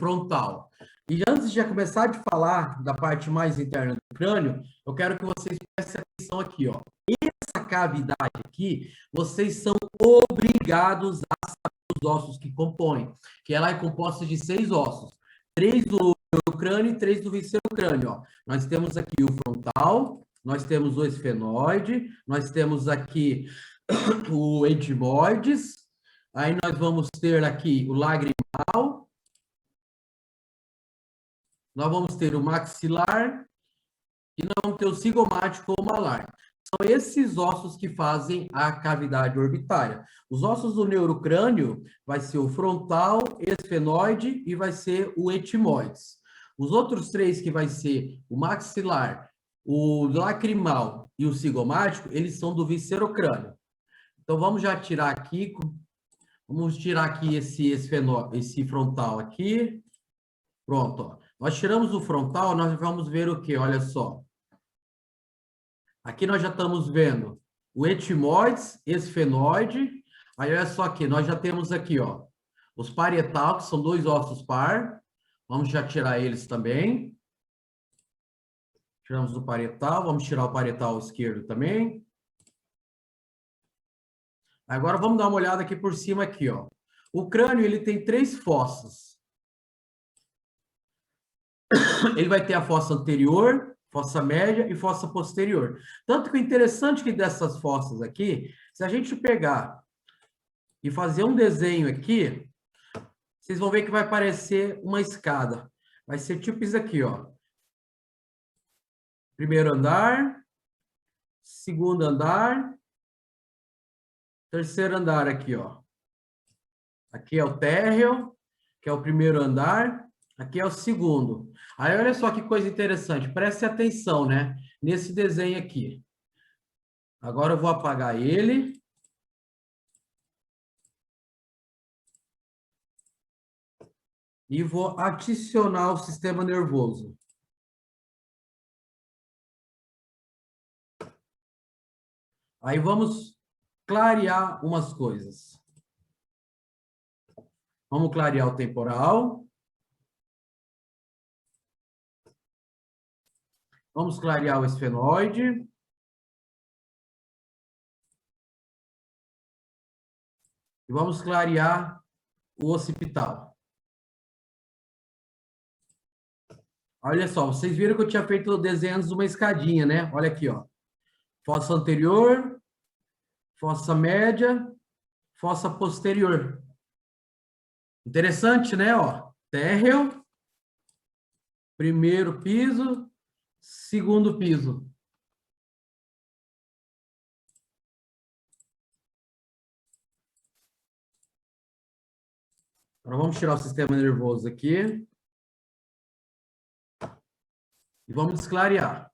frontal. E antes de começar de falar da parte mais interna do crânio, eu quero que vocês prestem atenção aqui, ó. Essa cavidade aqui, vocês são obrigados a saber os ossos que compõem, que ela é composta de 6 ossos. 3 do crânio e 3 do viscerocrânio, ó. Nós temos aqui o frontal, nós temos o esfenoide, nós temos aqui o etimoides, aí nós vamos ter aqui o lagrimal, nós vamos ter o maxilar e nós vamos ter o cigomático ou malar. São esses ossos que fazem a cavidade orbitária. Os ossos do neurocrânio vai ser o frontal, esfenoide e vai ser o etimoides. Os outros 3 que vai ser o maxilar, o lacrimal e o cigomático, eles são do viscerocrânio. Então vamos já tirar aqui, esse frontal aqui. Pronto, ó. Nós tiramos o frontal, nós vamos ver o quê? Olha só. Aqui nós já estamos vendo o etimoides, esfenoide. Aí olha só aqui, nós já temos aqui, ó, os parietal, que são 2 ossos par. Vamos já tirar eles também. Tiramos o parietal, vamos tirar o parietal esquerdo também. Agora vamos dar uma olhada aqui por cima aqui, ó. O crânio, ele tem 3 fossas. Ele vai ter a fossa anterior, fossa média e fossa posterior. Tanto que o interessante que dessas fossas aqui, se a gente pegar e fazer um desenho aqui, vocês vão ver que vai parecer uma escada. Vai ser tipo isso aqui, ó. Primeiro andar, segundo andar, terceiro andar aqui, ó. Aqui é o térreo, que é o primeiro andar, aqui é o segundo. Aí, olha só que coisa interessante, preste atenção, né? Nesse desenho aqui. Agora eu vou apagar ele. E vou adicionar o sistema nervoso. Aí vamos clarear umas coisas. Vamos clarear o temporal. Vamos clarear o esfenoide. E vamos clarear o occipital. Olha só, vocês viram que eu tinha feito desenhos de uma escadinha, né? Olha aqui, ó. Fossa anterior, fossa média, fossa posterior. Interessante, né? Ó, térreo, primeiro piso, segundo piso. Agora vamos tirar o sistema nervoso aqui. E vamos desclarear.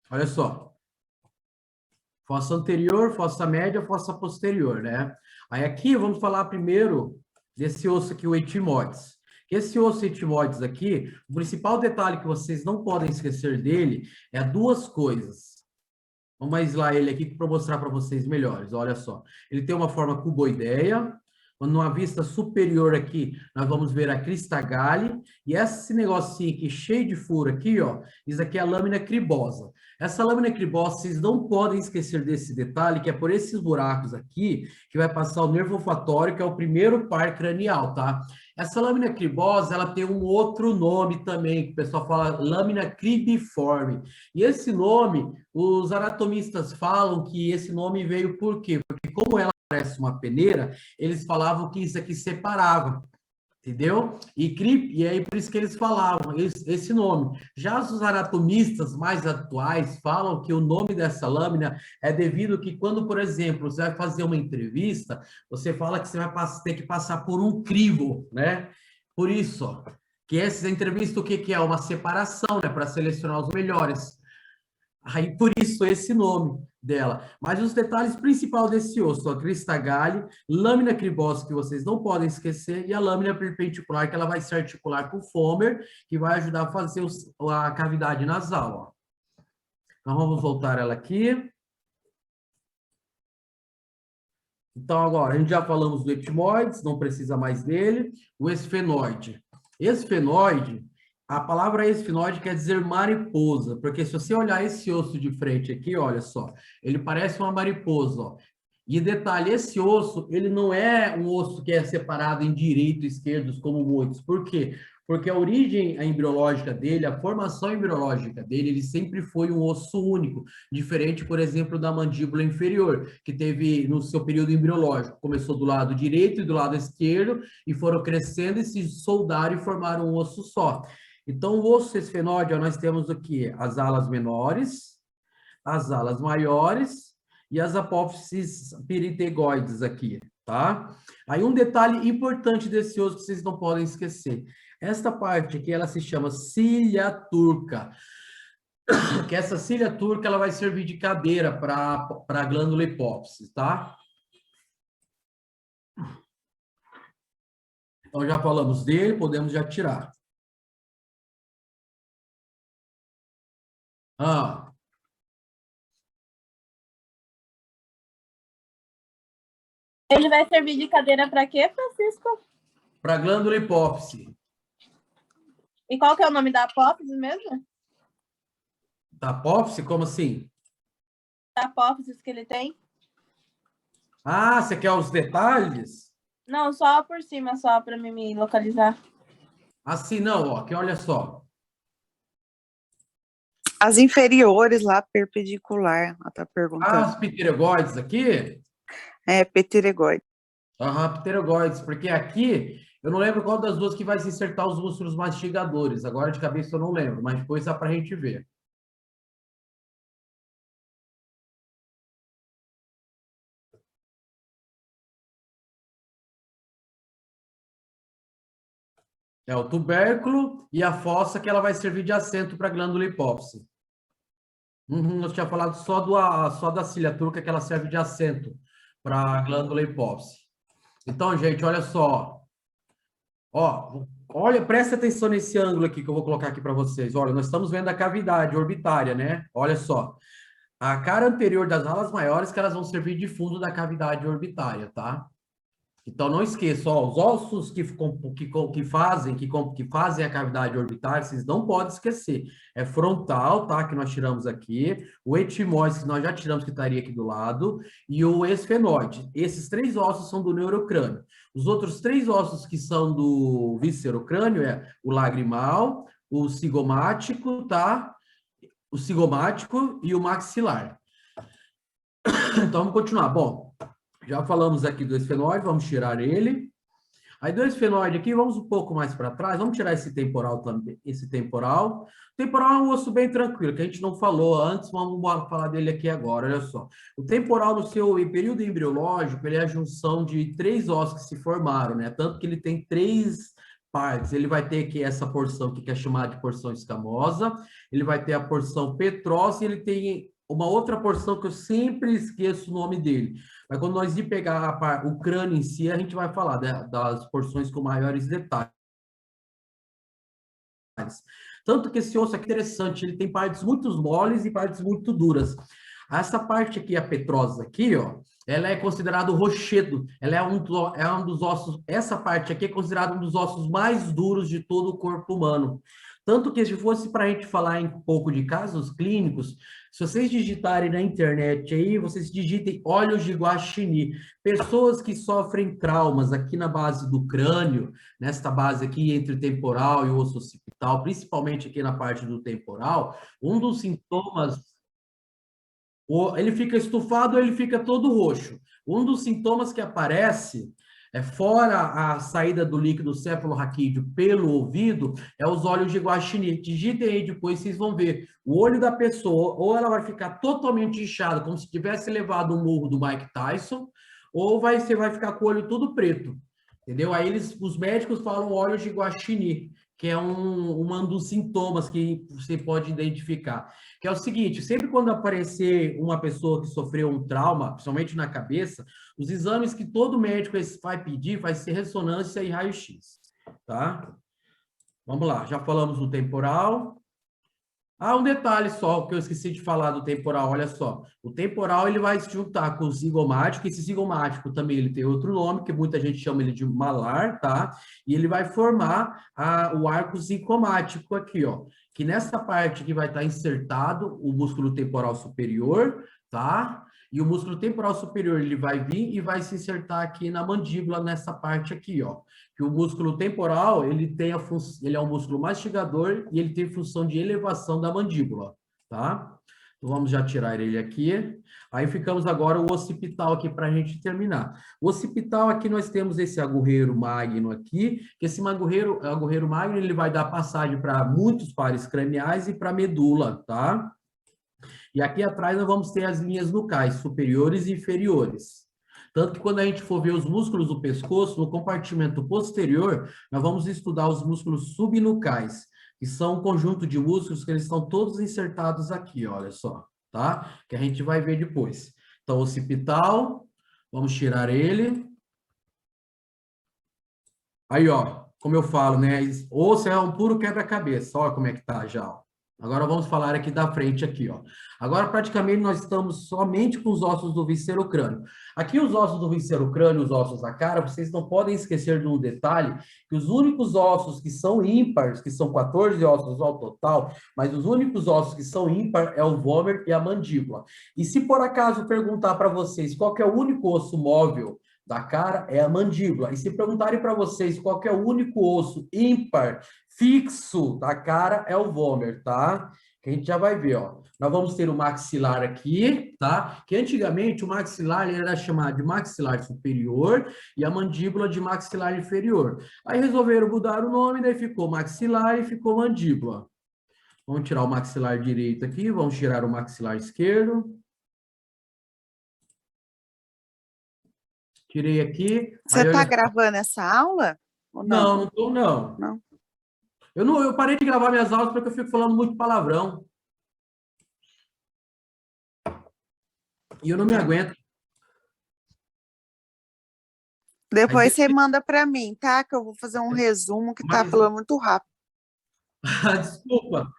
Olha só. Fossa anterior, fossa média, fossa posterior, né? Aí aqui vamos falar primeiro desse osso aqui, o etimoides. Esse osso etimoides aqui, o principal detalhe que vocês não podem esquecer dele é 2 coisas. Vamos mais lá ele aqui para mostrar para vocês melhores. Olha só. Ele tem uma forma cuboideia. Numa vista superior aqui, nós vamos ver a crista galli. E esse negocinho aqui, cheio de furo aqui, ó, isso aqui é a lâmina cribosa. Essa lâmina cribosa, vocês não podem esquecer desse detalhe, que é por esses buracos aqui, que vai passar o nervo olfatório, que é o primeiro par cranial, tá? Essa lâmina cribosa, ela tem um outro nome também, que o pessoal fala lâmina cribiforme. E esse nome, os anatomistas falam que esse nome veio por quê? Porque como ela parece uma peneira, eles falavam que isso aqui separava, entendeu? E aí por isso que eles falavam esse nome. Já os anatomistas mais atuais falam que o nome dessa lâmina é devido que quando, por exemplo, você vai fazer uma entrevista, você fala que você vai ter que passar por um crivo, né? Por isso, ó, que essa entrevista, o que é? Uma separação, né? Para selecionar os melhores. Aí, por isso, esse nome dela. Mas os detalhes principais desse osso, a crista galli, lâmina cribosa, que vocês não podem esquecer, e a lâmina perpendicular, que ela vai se articular com o fômer, que vai ajudar a fazer a cavidade nasal, ó. Então, vamos voltar ela aqui. Então, agora, a gente já falamos do etimoides, não precisa mais dele. O esfenoide. Esfenoide, a palavra esfenoide quer dizer mariposa, porque se você olhar esse osso de frente aqui, olha só, ele parece uma mariposa, ó. E detalhe, esse osso, ele não é um osso que é separado em direito e esquerdo, como muitos. Por quê? Porque a origem embriológica dele, a formação embriológica dele, ele sempre foi um osso único, diferente, por exemplo, da mandíbula inferior, que teve no seu período embriológico, começou do lado direito e do lado esquerdo, e foram crescendo e se soldaram e formaram um osso só. Então, o osso esfenóide, nós temos aqui as alas menores, as alas maiores e as apófises peritegoides aqui, tá? Aí um detalhe importante desse osso que vocês não podem esquecer. Esta parte aqui, ela se chama cília turca. Que essa cília turca, ela vai servir de cadeira para a glândula hipófise, tá? Então, já falamos dele, podemos já tirar. Ah, Ele vai servir de cadeira para quê, Francisco? para a glândula hipófise. E qual que é o nome da apófise mesmo? Da apófise? Como assim? Da apófise que ele tem? Ah, você quer os detalhes? Não, só por cima, só para me localizar. Assim não, ó, que olha só. As inferiores lá, perpendicular, ela tá perguntando. As pteregoides aqui? É, pteregoide. Aham, pteregoides, porque aqui, eu não lembro qual das duas que vai se insertar os músculos mastigadores. Agora de cabeça eu não lembro, mas depois dá pra gente ver. É o tubérculo e a fossa que ela vai servir de assento para a glândula hipófise. Eu tinha falado só da cília turca que ela serve de assento para a glândula hipófise. Então, gente, olha só. Ó, olha, presta atenção nesse ângulo aqui que eu vou colocar aqui para vocês. Olha, nós estamos vendo a cavidade orbitária, né? Olha só. A cara anterior das alas maiores que elas vão servir de fundo da cavidade orbitária, tá? Então, não esqueça, ó, os ossos que fazem a cavidade orbitária, vocês não podem esquecer. É frontal, tá? Que nós tiramos aqui. O etimoide, que nós já tiramos, que estaria aqui do lado. E o esfenoide. Esses três ossos são do neurocrânio. Os outros três ossos que são do viscerocrânio é o lagrimal, o cigomático, tá? O cigomático e o maxilar. Então, vamos continuar. Bom, já falamos aqui do esfenoide, vamos tirar ele. Aí do esfenoide aqui, vamos um pouco mais para trás, vamos tirar esse temporal também, esse temporal. O temporal é um osso bem tranquilo, que a gente não falou antes, vamos falar dele aqui agora, olha só. O temporal no seu período embriológico, ele é a junção de três ossos que se formaram, né? Tanto que ele tem três partes. Ele vai ter aqui essa porção que é chamada de porção escamosa, ele vai ter a porção petrócea e ele tem uma outra porção que eu sempre esqueço o nome dele. Mas quando nós ir pegar o crânio em si, a gente vai falar das porções com maiores detalhes. Tanto que esse osso é interessante, ele tem partes muito moles e partes muito duras. Essa parte aqui, a petrosa aqui, ó, ela é considerada o rochedo. Ela é um dos ossos, essa parte aqui é considerada um dos ossos mais duros de todo o corpo humano. Tanto que se fosse para a gente falar em um pouco de casos clínicos, se vocês digitarem na internet aí, vocês digitem óleos de guaxinim. Pessoas que sofrem traumas aqui na base do crânio, nesta base aqui entre o temporal e o osso occipital, principalmente aqui na parte do temporal, um dos sintomas, ele fica estufado, ele fica todo roxo. Um dos sintomas que aparece fora a saída do líquido cefalorraquídeo pelo ouvido, é os olhos de guaxinim. Digitem aí depois, vocês vão ver. O olho da pessoa, ou ela vai ficar totalmente inchada, como se tivesse levado um murro do Mike Tyson, ou você vai ficar com o olho todo preto. Entendeu? Aí os médicos falam olhos de guaxinim, que é um dos sintomas que você pode identificar. Que é o seguinte, sempre quando aparecer uma pessoa que sofreu um trauma, principalmente na cabeça, os exames que todo médico vai pedir vai ser ressonância e raio-x, tá? Vamos lá, já falamos do temporal. Ah, um detalhe só, que eu esqueci de falar do temporal, olha só. O temporal, ele vai se juntar com o zigomático, esse zigomático também ele tem outro nome, que muita gente chama ele de malar, tá? E ele vai formar o arco zigomático aqui, ó. Que nessa parte aqui vai estar insertado o músculo temporal superior, tá? E o músculo temporal superior, ele vai vir e vai se insertar aqui na mandíbula, nessa parte aqui, ó. Que o músculo temporal, ele é um músculo mastigador e ele tem função de elevação da mandíbula, tá? Então, vamos já tirar ele aqui. Aí ficamos agora o occipital aqui para a gente terminar. O occipital aqui nós temos esse agorreiro magno aqui, que esse agorreiro magno, ele vai dar passagem para muitos pares craniais e para a medula, tá? E aqui atrás nós vamos ter as linhas nucais, superiores e inferiores. Tanto que quando a gente for ver os músculos do pescoço, no compartimento posterior, nós vamos estudar os músculos subnucais, que são um conjunto de músculos que eles estão todos insertados aqui, olha só, tá? Que a gente vai ver depois. Então, o occipital, vamos tirar ele. Aí, ó, como eu falo, né? Osso é um puro quebra-cabeça, olha como é que tá já, ó. Agora vamos falar aqui da frente, aqui, ó. Agora, praticamente, nós estamos somente com os ossos do viscerocrânio. Aqui, os ossos do viscerocrânio, os ossos da cara, vocês não podem esquecer de um detalhe, que os únicos ossos que são ímpares, que são 14 ossos ao total, mas os únicos ossos que são ímpares é o vômer e a mandíbula. E se, por acaso, perguntar para vocês qual que é o único osso móvel da cara, é a mandíbula. E se perguntarem para vocês qual que é o único osso ímpar fixo da cara, é o vômer, tá? Que a gente já vai ver, ó. Nós vamos ter o maxilar aqui, tá? Que antigamente o maxilar ele era chamado de maxilar superior e a mandíbula de maxilar inferior. Aí resolveram mudar o nome, daí ficou maxilar e ficou mandíbula. Vamos tirar o maxilar direito aqui, vamos tirar o maxilar esquerdo. Tirei aqui. Você Aí, está olha... gravando essa aula? Ou não? Não, não estou, não. Não. Eu parei de gravar minhas aulas porque eu fico falando muito palavrão. E eu não me aguento. Depois você manda para mim, tá? Que eu vou fazer um resumo que tá falando muito rápido. Desculpa.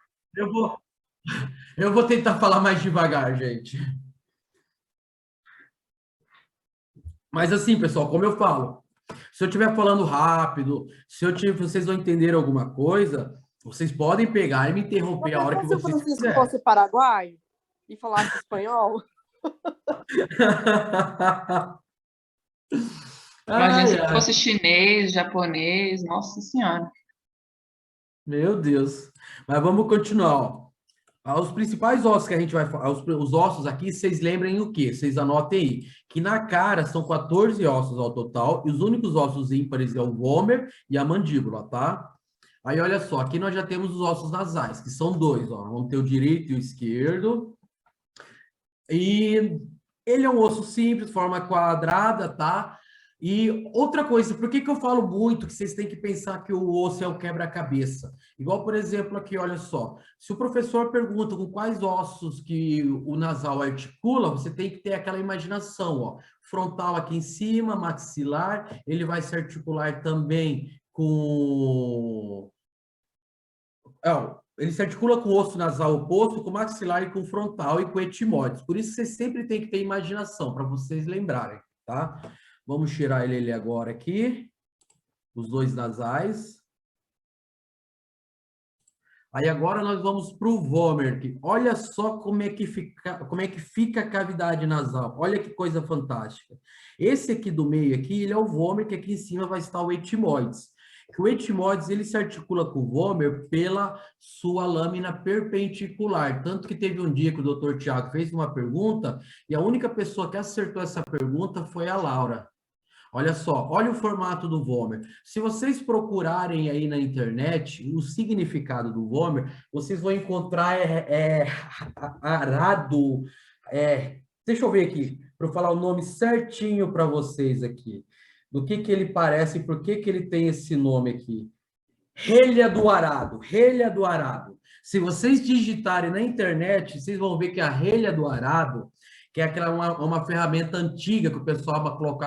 Eu vou tentar falar mais devagar, gente. Mas assim, pessoal, como eu falo, se eu estiver falando rápido, vocês não entenderem alguma coisa, vocês podem pegar e me interromper a hora que vocês quiserem. Se fosse paraguaio e falasse espanhol? Imagina se fosse chinês, japonês, nossa senhora. Meu Deus. Mas vamos continuar, ó. Os principais ossos que a gente vai falar, os ossos aqui, vocês lembrem o quê? Vocês anotem aí, que na cara são 14 ossos ao total, e os únicos ossos ímpares é o vômer e a mandíbula, tá? Aí, olha só, aqui nós já temos os ossos nasais, que são dois, ó. Vamos ter o direito e o esquerdo. E ele é um osso simples, forma quadrada, tá? E outra coisa, por que eu falo muito que vocês têm que pensar que o osso é o quebra-cabeça? Igual, por exemplo, aqui, olha só. Se o professor pergunta com quais ossos que o nasal articula, você tem que ter aquela imaginação, ó. Frontal aqui em cima, maxilar, ele vai se articular também com... ele se articula com o osso nasal oposto, com o maxilar e com o frontal e com o etimóides. Por isso, vocês sempre têm que ter imaginação, para vocês lembrarem, tá? Vamos tirar ele agora aqui, os dois nasais. Aí agora nós vamos para o vômer. Olha só como é que fica a cavidade nasal. Olha que coisa fantástica. Esse aqui do meio aqui, ele é o vômer, que aqui em cima vai estar o etimóides. O etimóides, ele se articula com o vômer pela sua lâmina perpendicular. Tanto que teve um dia que o doutor Tiago fez uma pergunta e a única pessoa que acertou essa pergunta foi a Laura. Olha só, olha o formato do vômer. Se vocês procurarem aí na internet o significado do vômer, vocês vão encontrar arado. Deixa eu ver aqui, para eu falar o nome certinho para vocês aqui. Do que ele parece e por que ele tem esse nome aqui. relha do arado, relha do arado. Se vocês digitarem na internet, vocês vão ver que a relha do arado, que é aquela uma ferramenta antiga que o pessoal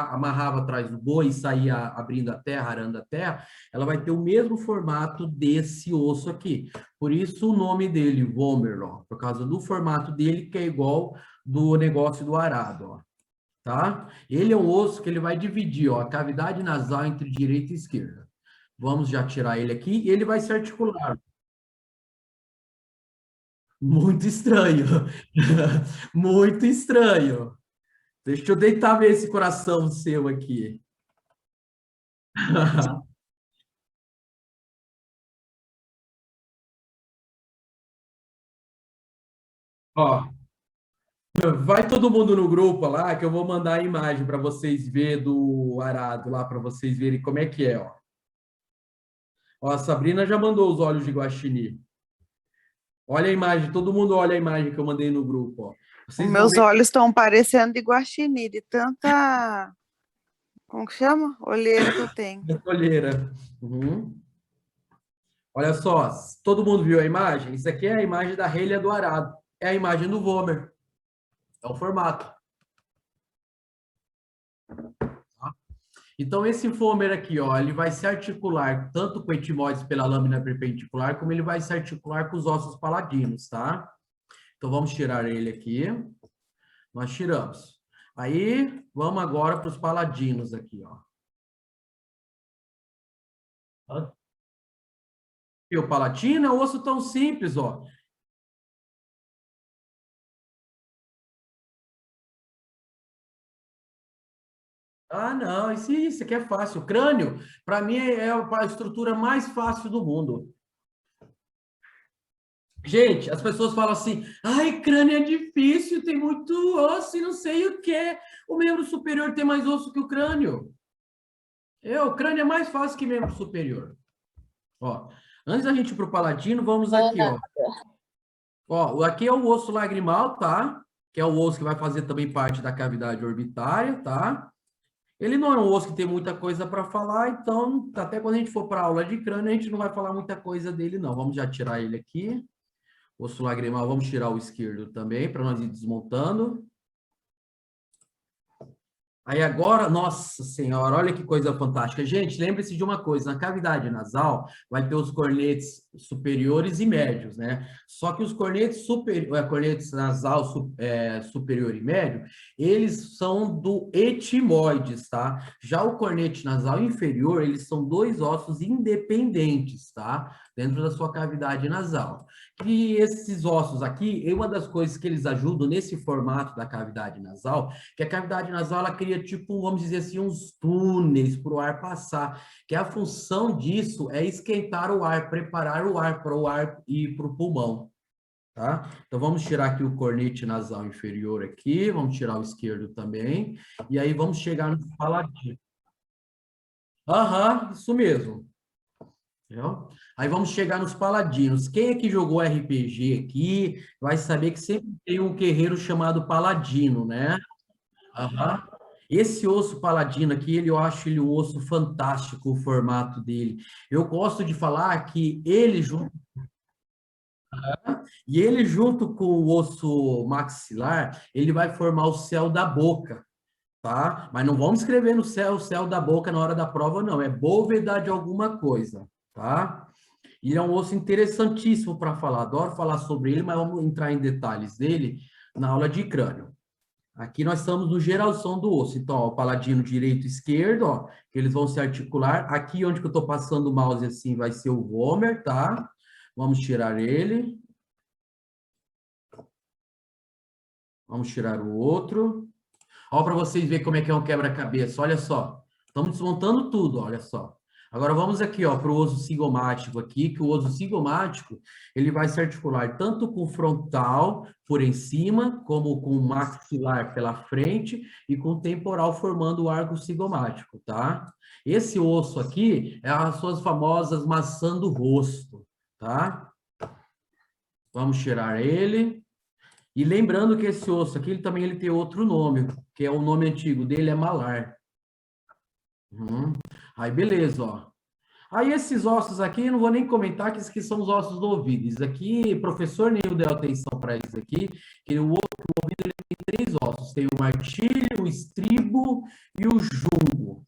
amarrava atrás do boi e saía abrindo a terra, arando a terra, ela vai ter o mesmo formato desse osso aqui. Por isso o nome dele, Vomer, ó, por causa do formato dele, que é igual do negócio do arado, ó. Tá? Ele é um osso que ele vai dividir, ó, a cavidade nasal entre direita e esquerda. Vamos já tirar ele aqui e ele vai se articular. Muito estranho. Muito estranho. Deixa eu deitar ver esse coração seu aqui. Ó, vai todo mundo no grupo lá que eu vou mandar a imagem para vocês verem do arado lá, para vocês verem como é que é, ó. Ó, a Sabrina já mandou os olhos de guaxinim. Olha a imagem, todo mundo olha a imagem que eu mandei no grupo, ó. Os Vocês vão meus ver olhos estão parecendo de guaxinim, de tanta. Como que chama? Olheira que eu tenho. a colheira. Uhum. Olha só, todo mundo viu a imagem? Isso aqui é a imagem da relha do arado. É a imagem do Vomer. É o formato. Tá? Então, esse Vomer aqui, ó, ele vai se articular tanto com o etimoides pela lâmina perpendicular, como ele vai se articular com os ossos paladinos, tá? Então, vamos tirar ele aqui. Nós tiramos. Aí, vamos agora para os paladinos aqui, ó. E o palatino é um osso tão simples, ó. Ah, não, isso aqui é fácil. O crânio, para mim, é a estrutura mais fácil do mundo. Gente, as pessoas falam assim, ai, crânio é difícil, tem muito osso e não sei o quê. O membro superior tem mais osso que o crânio. O crânio é mais fácil que membro superior. Ó, antes da gente ir para o palatino, vamos aqui, ó. Ó, aqui é o osso lagrimal, tá? Que é o osso que vai fazer também parte da cavidade orbitária, tá? Ele não é um osso que tem muita coisa para falar, então, até quando a gente for para a aula de crânio, a gente não vai falar muita coisa dele, não. Vamos já tirar ele aqui. Osso lagrimal, vamos tirar o esquerdo também, para nós ir desmontando. Aí agora, nossa senhora, olha que coisa fantástica. Gente, lembre-se de uma coisa, na cavidade nasal vai ter os cornetes superiores e médios, né? Só que os cornetes, cornetes nasal superior e médio, eles são do etimoides, tá? Já o cornete nasal inferior, eles são dois ossos independentes, tá? Dentro da sua cavidade nasal. E esses ossos aqui, uma das coisas que eles ajudam nesse formato da cavidade nasal, que a cavidade nasal, ela cria tipo, vamos dizer assim, uns túneis para o ar passar, que a função disso é esquentar o ar, preparar o ar para o ar ir para o pulmão, tá? Então, vamos tirar aqui o cornete nasal inferior aqui, vamos tirar o esquerdo também, e aí vamos chegar no palatino. Aham, isso mesmo. Entendeu? Aí vamos chegar nos paladinos. Quem é que jogou RPG aqui vai saber que sempre tem um guerreiro chamado paladino, né? Aham. Esse osso paladino aqui, eu acho ele um osso fantástico, o formato dele. Eu gosto de falar que ele junto com o osso maxilar, ele vai formar o céu da boca, tá? Mas não vamos escrever no céu, o céu da boca na hora da prova, não. É bóveda de alguma coisa, tá? E é um osso interessantíssimo para falar. Adoro falar sobre ele, mas vamos entrar em detalhes dele na aula de crânio. Aqui nós estamos no geralzão do osso. Então, ó, o paladino direito e esquerdo, ó, que eles vão se articular. Aqui onde que eu estou passando o mouse assim vai ser o Vomer, tá? Vamos tirar ele. Vamos tirar o outro. Ó, para vocês verem como é que é um quebra-cabeça. Olha só. Estamos desmontando tudo, olha só. Agora vamos aqui, ó, para o osso cigomático aqui, que o osso cigomático, ele vai se articular tanto com o frontal por em cima, como com o maxilar pela frente e com o temporal formando o arco cigomático, tá? Esse osso aqui é as suas famosas maçã do rosto, tá? Vamos tirar ele. E lembrando que esse osso aqui, ele tem outro nome, que é o nome antigo dele, é malar. Aí, beleza, ó. Aí esses ossos aqui, eu não vou nem comentar que esses aqui são os ossos do ouvido. Isso aqui, professor Neil deu atenção para isso aqui, que o ouvido ele tem 3 ossos. Tem o martílio, o estribo e o jungo,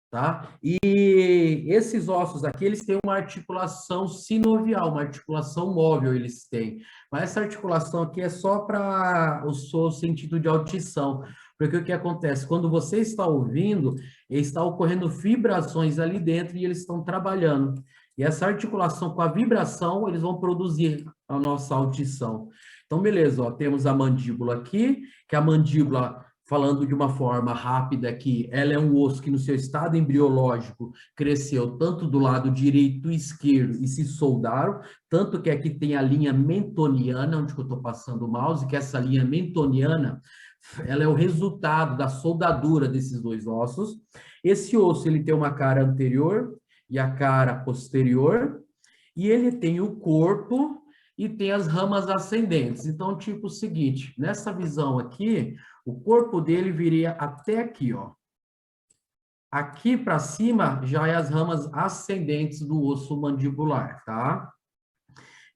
tá? E esses ossos aqui, eles têm uma articulação sinovial, uma articulação móvel eles têm. Mas essa articulação aqui é só para o seu sentido de audição. Porque o que acontece? Quando você está ouvindo, está ocorrendo vibrações ali dentro e eles estão trabalhando. E essa articulação com a vibração, eles vão produzir a nossa audição. Então, beleza, ó, temos a mandíbula aqui, que a mandíbula, falando de uma forma rápida aqui, ela é um osso que no seu estado embriológico cresceu tanto do lado direito e esquerdo e se soldaram, tanto que aqui tem a linha mentoniana, onde eu estou passando o mouse, que essa linha mentoniana, ela é o resultado da soldadura desses 2 ossos. Esse osso, ele tem uma cara anterior e a cara posterior, e ele tem o corpo e tem as ramas ascendentes. Então, tipo o seguinte, nessa visão aqui, o corpo dele viria até aqui, ó. Aqui para cima já é as ramas ascendentes do osso mandibular, tá?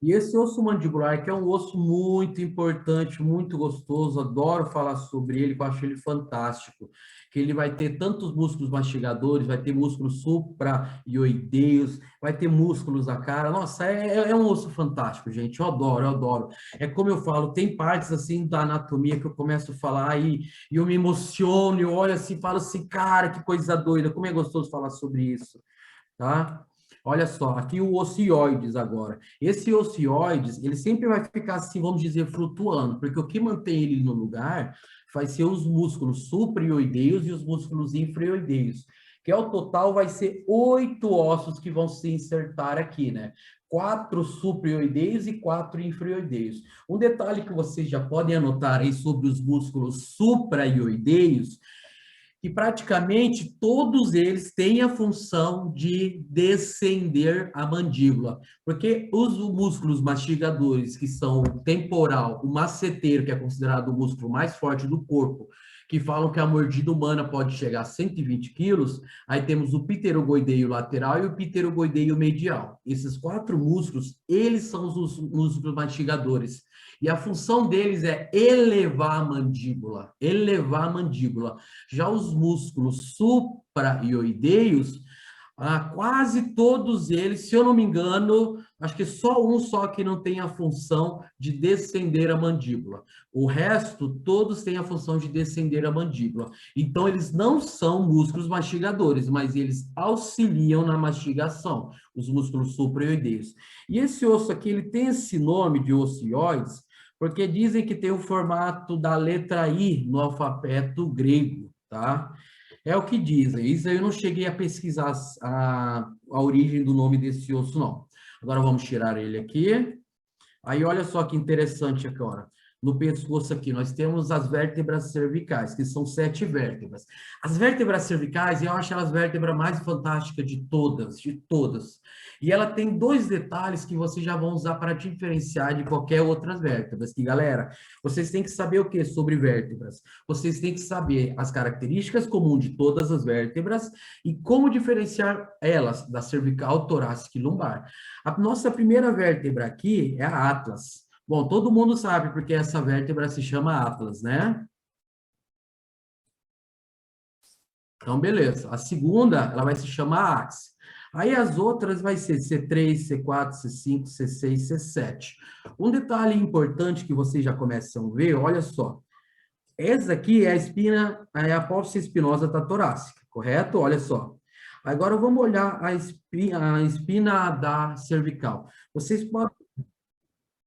E esse osso mandibular, que é um osso muito importante, muito gostoso, adoro falar sobre ele, eu acho ele fantástico, que ele vai ter tantos músculos mastigadores, vai ter músculos supraioideios, vai ter músculos da cara, nossa, é um osso fantástico, gente, eu adoro, eu adoro. É como eu falo, tem partes assim da anatomia que eu começo a falar e eu me emociono, eu olho assim e falo assim, cara, que coisa doida, como é gostoso falar sobre isso, tá? Olha só, aqui o ocioides agora. Esse ocioides, ele sempre vai ficar assim, vamos dizer, flutuando, porque o que mantém ele no lugar vai ser os músculos supraioideios e os músculos infraioideios, que ao total vai ser 8 ossos que vão se insertar aqui, né? 4 supraioideios e 4 infraioideios. Um detalhe que vocês já podem anotar aí sobre os músculos supraioideios, que praticamente todos eles têm a função de descender a mandíbula, porque os músculos mastigadores, que são o temporal, o masseteiro, que é considerado o músculo mais forte do corpo, que falam que a mordida humana pode chegar a 120 quilos, aí temos o pterogoideio lateral e o pterogoideio medial. Esses 4 músculos, eles são os músculos mastigadores. E a função deles é elevar a mandíbula, elevar a mandíbula. Já os músculos supraioideios, quase todos eles, se eu não me engano, acho que só um só que não tem a função de descender a mandíbula. O resto, todos têm a função de descender a mandíbula. Então, eles não são músculos mastigadores, mas eles auxiliam na mastigação, os músculos supraioideios. E esse osso aqui, ele tem esse nome de ocioides, porque dizem que tem o formato da letra I no alfabeto grego, tá? É o que dizem. Isso aí eu não cheguei a pesquisar a origem do nome desse osso, não. Agora vamos tirar ele aqui. Aí olha só que interessante agora. No pescoço aqui, nós temos as vértebras cervicais, que são 7 vértebras. As vértebras cervicais, eu acho elas as vértebras mais fantásticas de todas, de todas. E ela tem 2 detalhes que vocês já vão usar para diferenciar de qualquer outras vértebras. Que, galera, vocês têm que saber o que sobre vértebras? Vocês têm que saber as características comuns de todas as vértebras e como diferenciar elas da cervical, torácica e lombar. A nossa primeira vértebra aqui é a atlas. Bom, todo mundo sabe porque essa vértebra se chama atlas, né? Então, beleza. A segunda, ela vai se chamar áxice. Aí as outras vai ser C3, C4, C5, C6, C7. Um detalhe importante que vocês já começam a ver, olha só. Essa aqui é a espina, é a apófise espinosa da torácica, correto? Olha só. Agora vamos olhar a espina da cervical. Vocês podem...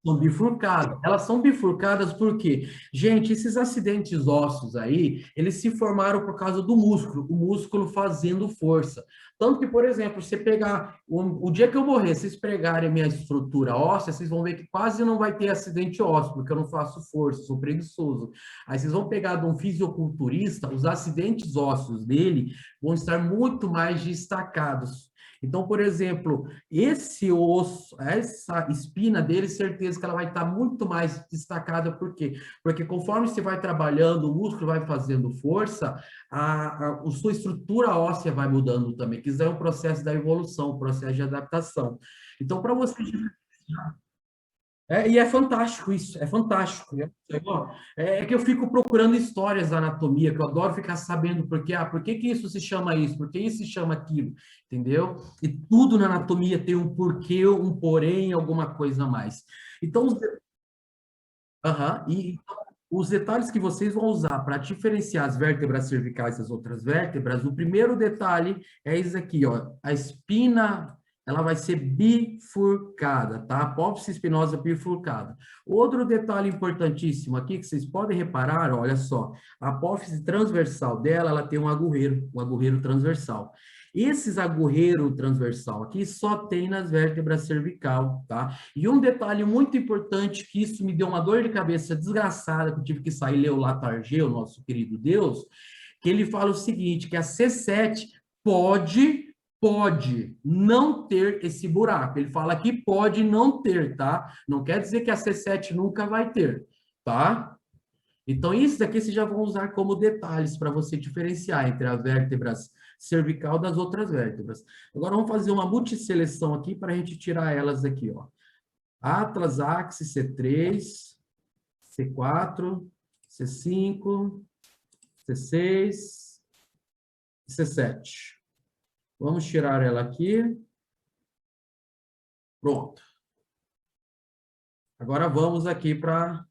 São bifurcadas. Elas são bifurcadas porque, gente, esses acidentes ósseos aí, eles se formaram por causa do músculo, o músculo fazendo força. Tanto que, por exemplo, você pegar, o dia que eu morrer, vocês pregarem a minha estrutura óssea, vocês vão ver que quase não vai ter acidente ósseo, porque eu não faço força, sou preguiçoso. Aí vocês vão pegar de um fisiculturista, os acidentes ósseos dele vão estar muito mais destacados. Então, por exemplo, esse osso, essa espina dele, certeza que ela vai estar muito mais destacada, por quê? Porque conforme você vai trabalhando, o músculo vai fazendo força, a sua estrutura óssea vai mudando também, que isso é um processo da evolução, um processo de adaptação. Então, para você e é fantástico isso, é fantástico. É que eu fico procurando histórias da anatomia, que eu adoro ficar sabendo por que que isso se chama isso, por que isso se chama aquilo, entendeu? E tudo na anatomia tem um porquê, um porém, alguma coisa a mais. Então, então, os detalhes que vocês vão usar para diferenciar as vértebras cervicais das outras vértebras, o primeiro detalhe é esse aqui, ó, a espina, ela vai ser bifurcada, tá? Apófise espinosa bifurcada. Outro detalhe importantíssimo aqui que vocês podem reparar, olha só, a apófise transversal dela, ela tem um agorreiro transversal. Esses agorreiro transversal aqui só tem nas vértebras cervical, tá? E um detalhe muito importante, que isso me deu uma dor de cabeça desgraçada, que eu tive que sair ler o Latarjet, o nosso querido Deus, que ele fala o seguinte, que a C7 pode não ter esse buraco. Ele fala que pode não ter, tá? Não quer dizer que a C7 nunca vai ter, tá? Então, isso daqui vocês já vão usar como detalhes para você diferenciar entre as vértebras cervical das outras vértebras. Agora, vamos fazer uma multisseleção aqui para a gente tirar elas aqui, ó. Atlas, axis, C3, C4, C5, C6, C7. Vamos tirar ela aqui. Pronto. Agora vamos aqui para...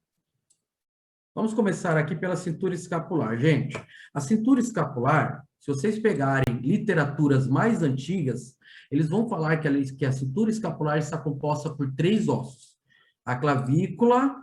Vamos começar aqui pela cintura escapular. Gente, a cintura escapular, se vocês pegarem literaturas mais antigas, eles vão falar que a cintura escapular está composta por 3 ossos. A clavícula,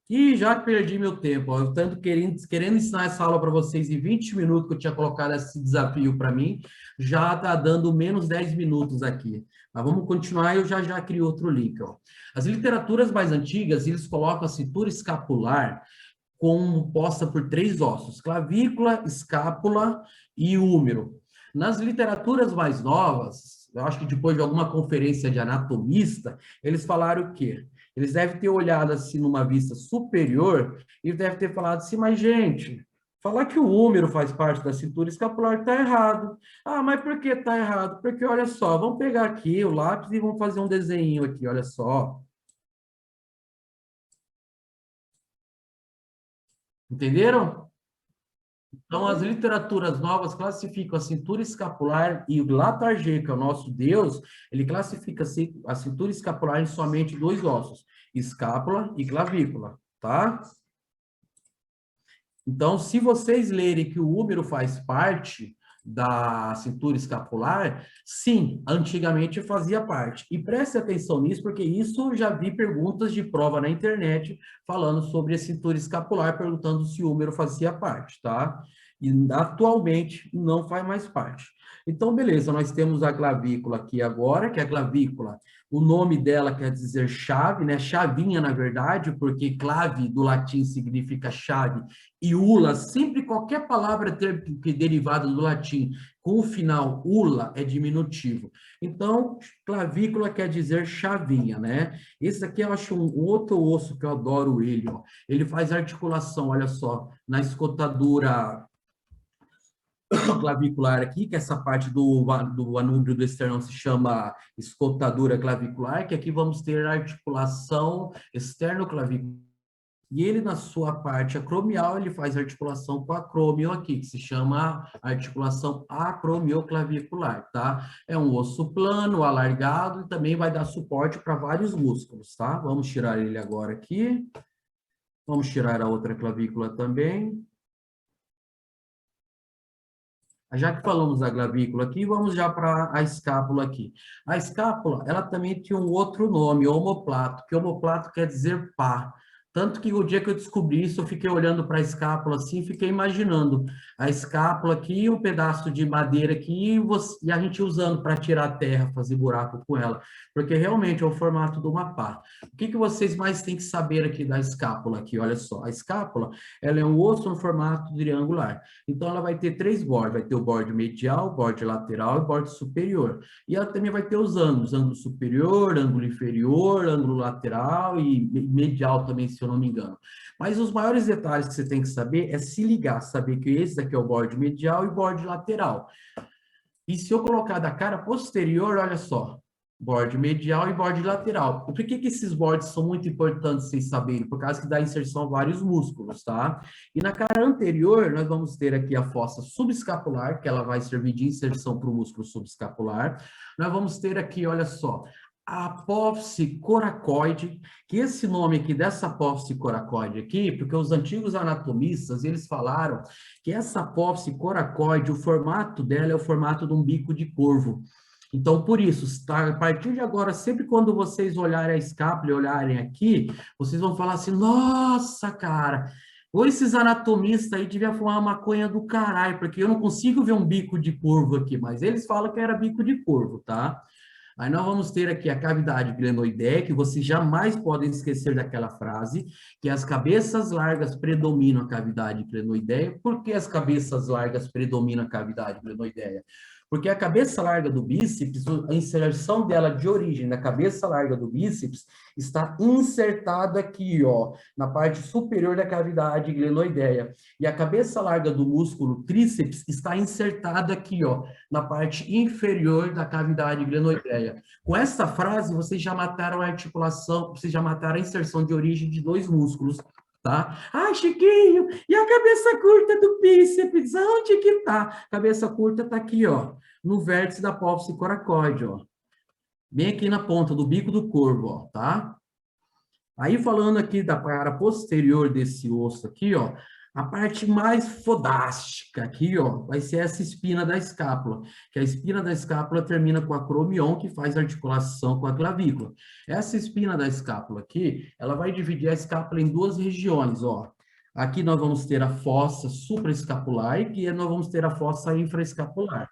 e já perdi meu tempo, ó, eu tanto querendo ensinar essa aula para vocês em 20 minutos, que eu tinha colocado esse desafio para mim, já está dando menos 10 minutos aqui. Mas vamos continuar, eu já crio outro link. Ó. As literaturas mais antigas, eles colocam a cintura escapular composta por 3 ossos, clavícula, escápula e úmero. Nas literaturas mais novas, eu acho que depois de alguma conferência de anatomista, eles falaram o quê? Eles devem ter olhado assim numa vista superior e devem ter falado assim, mas gente, falar que o úmero faz parte da cintura escapular está errado. Ah, mas por que está errado? Porque olha só, vamos pegar aqui o lápis e vamos fazer um desenho aqui, olha só. Entenderam? Então, as literaturas novas classificam a cintura escapular e o Latarjet, que é o nosso Deus, ele classifica a cintura escapular em somente 2 ossos, escápula e clavícula, tá? Então, se vocês lerem que o úmero faz parte da cintura escapular, sim, antigamente fazia parte. E preste atenção nisso, porque isso já vi perguntas de prova na internet falando sobre a cintura escapular, perguntando se o úmero fazia parte, tá? E atualmente não faz mais parte. Então, beleza, nós temos a clavícula aqui agora, que é a clavícula, o nome dela quer dizer chave, né? Chavinha, na verdade, porque clave do latim significa chave, e ula, sempre qualquer palavra derivada do latim com o final ula é diminutivo. Então, clavícula quer dizer chavinha, né? Esse aqui eu acho um outro osso que eu adoro ele, ó. Ele faz articulação, olha só, na escotadura clavicular aqui, que essa parte do anúbrio do esternão se chama escotadura clavicular, que aqui vamos ter a articulação externo-clavicular. E ele, na sua parte acromial, ele faz articulação com acrômio aqui, que se chama articulação acromioclavicular, tá? É um osso plano, alargado, e também vai dar suporte para vários músculos, tá? Vamos tirar ele agora aqui. Vamos tirar a outra clavícula também. Já que falamos da clavícula aqui, vamos já para a escápula aqui. A escápula, ela também tinha um outro nome, omoplato, que omoplato quer dizer pá. Tanto que o dia que eu descobri isso, eu fiquei olhando para a escápula assim, fiquei imaginando a escápula aqui, um pedaço de madeira aqui, e a gente usando para tirar a terra, fazer buraco com ela, porque realmente é o formato de uma pá. O que vocês mais têm que saber aqui da escápula aqui? Olha só, a escápula, ela é um osso no formato triangular. Então, ela vai ter 3 bordes, vai ter o borde medial, borde lateral e borde superior. E ela também vai ter os ângulo superior, ângulo inferior, ângulo lateral e medial também, se eu não me engano. Mas os maiores detalhes que você tem que saber é se ligar, saber que esse daqui é o borde medial e o borde lateral. E se eu colocar da cara posterior, olha só, borde medial e borde lateral. Por que esses bordes são muito importantes vocês saberem? Por causa que dá inserção a vários músculos, tá? E na cara anterior, nós vamos ter aqui a fossa subescapular, que ela vai servir de inserção para o músculo subescapular. Nós vamos ter aqui, olha só, a apófise coracoide, que esse nome aqui dessa apófise coracoide aqui, porque os antigos anatomistas, eles falaram que essa apófise coracoide, o formato dela é o formato de um bico de corvo. Então, por isso, tá? A partir de agora, sempre quando vocês olharem a escápula e olharem aqui, vocês vão falar assim, nossa, cara, ou esses anatomistas aí deviam fumar uma maconha do caralho, porque eu não consigo ver um bico de corvo aqui, mas eles falam que era bico de corvo, tá? Aí nós vamos ter aqui a cavidade glenoideia, que vocês jamais podem esquecer daquela frase, que as cabeças largas predominam a cavidade glenoideia. Por que as cabeças largas predominam a cavidade glenoideia? Porque a cabeça larga do bíceps, a inserção dela de origem da cabeça larga do bíceps está insertada aqui, ó, na parte superior da cavidade glenoideia. E a cabeça larga do músculo tríceps está insertada aqui, ó, na parte inferior da cavidade glenoideia. Com essa frase, vocês já mataram a articulação, vocês já mataram a inserção de origem de 2 músculos. Tá? Ah, Chiquinho, e a cabeça curta do bíceps? Onde que tá? Cabeça curta tá aqui, ó, no vértice da apófise coracoide, ó. Bem aqui na ponta do bico do corvo, ó, tá? Aí falando aqui da cara posterior desse osso aqui, ó, a parte mais fodástica aqui, ó, vai ser essa espina da escápula, que a espina da escápula termina com a acromion, que faz articulação com a clavícula. Essa espina da escápula aqui, ela vai dividir a escápula em 2 regiões, ó. Aqui nós vamos ter a fossa supraescapular e aqui nós vamos ter a fossa infraescapular.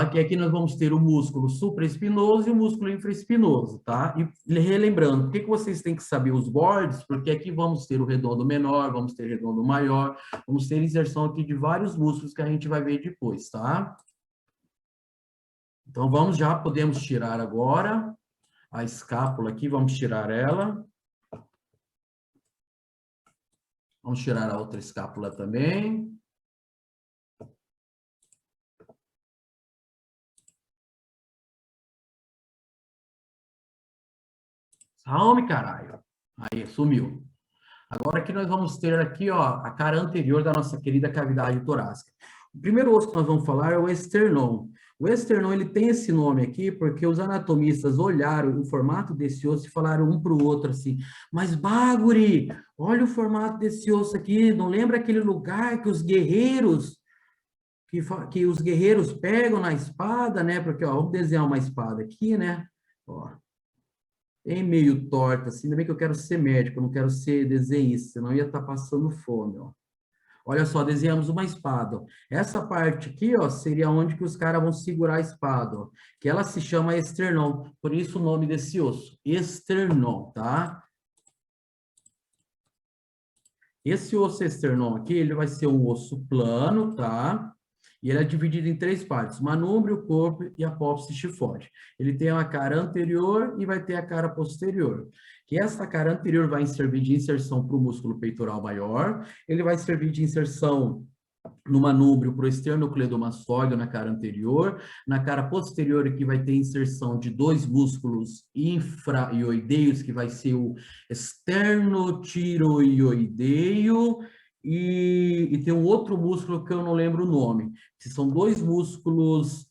Que aqui nós vamos ter o músculo supraespinoso e o músculo infraespinoso, tá? E relembrando, por que vocês têm que saber os bordes? Porque aqui vamos ter o redondo menor, vamos ter o redondo maior, vamos ter inserção aqui de vários músculos que a gente vai ver depois, tá? Então, vamos já, podemos tirar agora a escápula aqui, vamos tirar ela. Vamos tirar a outra escápula também. Some, caralho. Aí, sumiu. Agora aqui nós vamos ter aqui, ó, a cara anterior da nossa querida cavidade torácica. O primeiro osso que nós vamos falar é o esternon. O esternon, ele tem esse nome aqui porque os anatomistas olharam o formato desse osso e falaram um para o outro assim, mas Baguri, olha o formato desse osso aqui, não lembra aquele lugar que os guerreiros, que os guerreiros pegam na espada, né? Porque, ó, vamos desenhar uma espada aqui, né? Ó. Bem meio torta, assim, ainda bem que eu quero ser médico, eu não quero ser desenhista, senão eu ia estar passando fome, ó. Olha só, desenhamos uma espada, ó. Essa parte aqui, ó, seria onde que os caras vão segurar a espada, ó, que ela se chama esternon, por isso o nome desse osso, esternon, tá? Esse osso esternon aqui, ele vai ser um osso plano, tá? E ele é dividido em 3 partes, manúbrio, corpo e apófise xifoide. Ele tem uma cara anterior e vai ter a cara posterior. Que essa cara anterior vai servir de inserção para o músculo peitoral maior, ele vai servir de inserção no manúbrio para o esternocleidomastoide na cara anterior, na cara posterior aqui vai ter inserção de 2 músculos infraioideios, que vai ser o esternotiroioideo, e tem um outro músculo que eu não lembro o nome, que são 2 músculos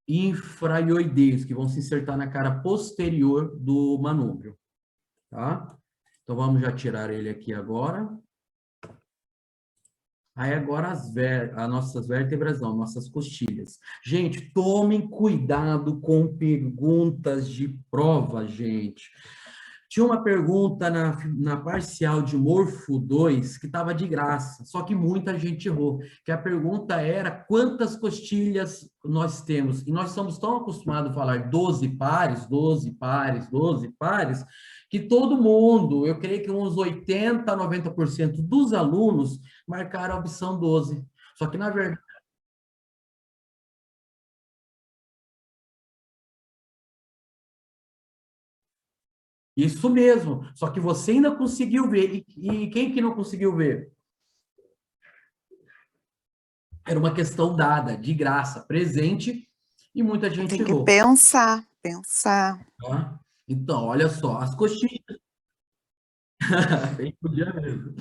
infraioideios, que vão se insertar na cara posterior do manúbrio, tá? Então, vamos já tirar ele aqui agora. Aí, agora as nossas vértebras, não, nossas coxilhas. Gente, tomem cuidado com perguntas de prova, gente. Tinha uma pergunta na parcial de Morfo 2 que estava de graça, só que muita gente errou, que a pergunta era quantas costilhas nós temos, e nós estamos tão acostumados a falar 12 pares, 12 pares, 12 pares, que todo mundo, eu creio que uns 80% a 90% dos alunos marcaram a opção 12. Só que, na verdade, isso mesmo, só que você ainda conseguiu ver. E quem que não conseguiu ver? Era uma questão dada, de graça, presente, e muita gente Tem que errou. pensar, pensar. Tá? Então, olha só, as coxinhas. Bem podia mesmo.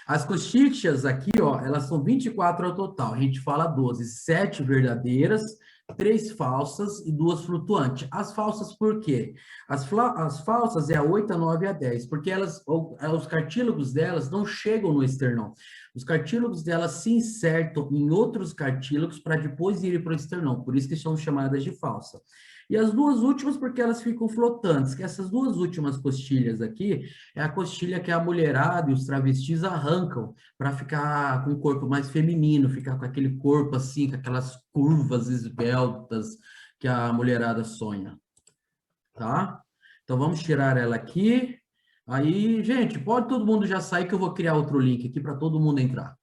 As coxichas aqui, ó, elas são 24 ao total. A gente fala 12, 7 verdadeiras, 3 falsas e 2 flutuantes. As falsas por quê? As falsas é a 8, a 9 e a 10, porque os cartílagos delas não chegam no esternão. Os cartílagos delas se insertam em outros cartílagos para depois irem para o esternão, por isso que são chamadas de falsa. E as duas últimas porque elas ficam flotantes, que essas duas últimas costilhas aqui, é a costilha que a mulherada e os travestis arrancam para ficar com o corpo mais feminino, ficar com aquele corpo assim, com aquelas curvas esbeltas que a mulherada sonha, tá? Então vamos tirar ela aqui. Aí, gente, pode todo mundo já sair que eu vou criar outro link aqui para todo mundo entrar.